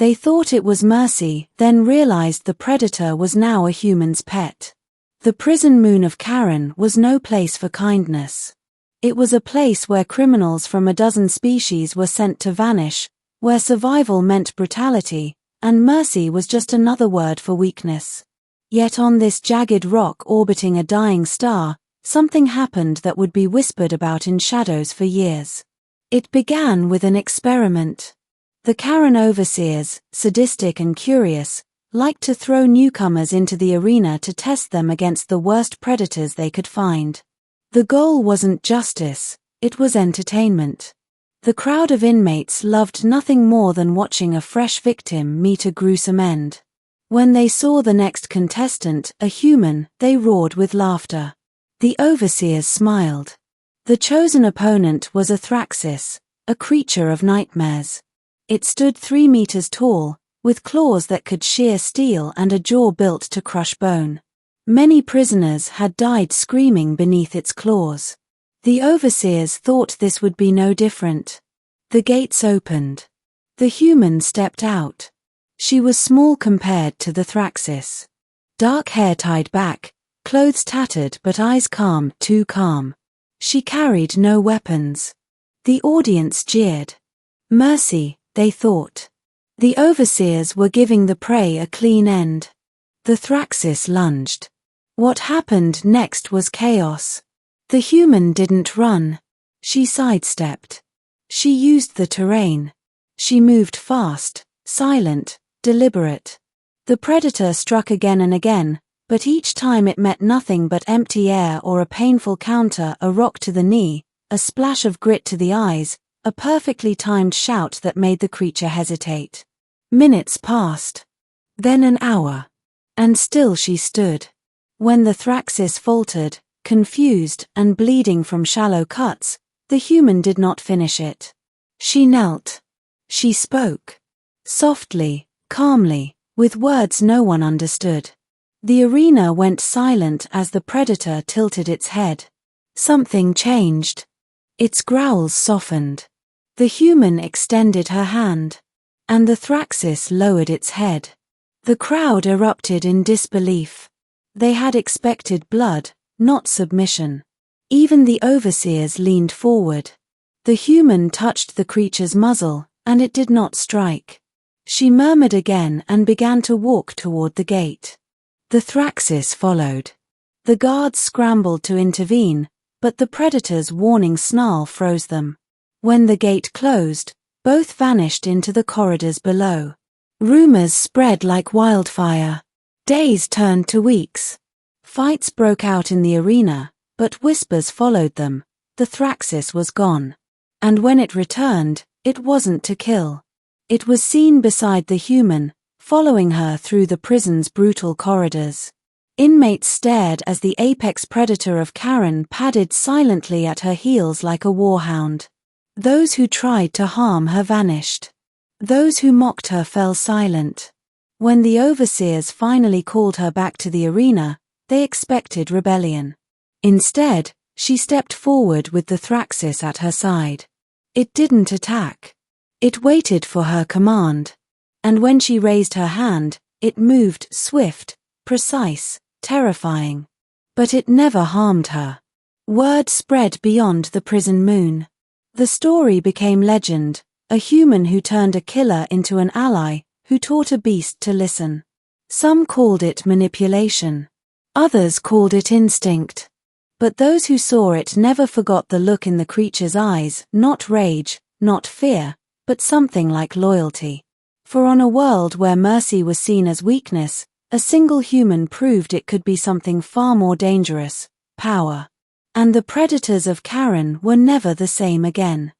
They thought it was mercy, then realized the predator was now a human's pet. The prison moon of Karen was no place for kindness. It was a place where criminals from a dozen species were sent to vanish, where survival meant brutality, and mercy was just another word for weakness. Yet on this jagged rock orbiting a dying star, something happened that would be whispered about in shadows for years. It began with an experiment. The Karen overseers, sadistic and curious, liked to throw newcomers into the arena to test them against the worst predators they could find. The goal wasn't justice, it was entertainment. The crowd of inmates loved nothing more than watching a fresh victim meet a gruesome end. When they saw the next contestant, a human, they roared with laughter. The overseers smiled. The chosen opponent was a Thraxis, a creature of nightmares. It stood 3 meters tall, with claws that could shear steel and a jaw built to crush bone. Many prisoners had died screaming beneath its claws. The overseers thought this would be no different. The gates opened. The human stepped out. She was small compared to the Thraxis. Dark hair tied back, clothes tattered but eyes calm, too calm. She carried no weapons. The audience jeered. Mercy, they thought. The overseers were giving the prey a clean end. The Thraxis lunged. What happened next was chaos. The human didn't run. She sidestepped. She used the terrain. She moved fast, silent, deliberate. The predator struck again and again, but each time it met nothing but empty air or a painful counter, a rock to the knee, a splash of grit to the eyes, a perfectly timed shout that made the creature hesitate. Minutes passed. Then an hour. And still she stood. When the Thraxis faltered, confused and bleeding from shallow cuts, the human did not finish it. She knelt. She spoke. Softly, calmly, with words no one understood. The arena went silent as the predator tilted its head. Something changed. Its growls softened. The human extended her hand. And the Thraxis lowered its head. The crowd erupted in disbelief. They had expected blood, not submission. Even the overseers leaned forward. The human touched the creature's muzzle, and it did not strike. She murmured again and began to walk toward the gate. The Thraxis followed. The guards scrambled to intervene, but the predator's warning snarl froze them. When the gate closed, both vanished into the corridors below. Rumors spread like wildfire. Days turned to weeks. Fights broke out in the arena, but whispers followed them. The Thraxis was gone. And when it returned, it wasn't to kill. It was seen beside the human, following her through the prison's brutal corridors. Inmates stared as the apex predator of Karen padded silently at her heels like a warhound. Those who tried to harm her vanished. Those who mocked her fell silent. When the overseers finally called her back to the arena, they expected rebellion. Instead, she stepped forward with the Thraxis at her side. It didn't attack. It waited for her command. And when she raised her hand, it moved swift, precise, terrifying. But it never harmed her. Word spread beyond the prison moon. The story became legend, a human who turned a killer into an ally, who taught a beast to listen. Some called it manipulation. Others called it instinct. But those who saw it never forgot the look in the creature's eyes, not rage, not fear, but something like loyalty. For on a world where mercy was seen as weakness, a single human proved it could be something far more dangerous: power. And the predators of Karen were never the same again.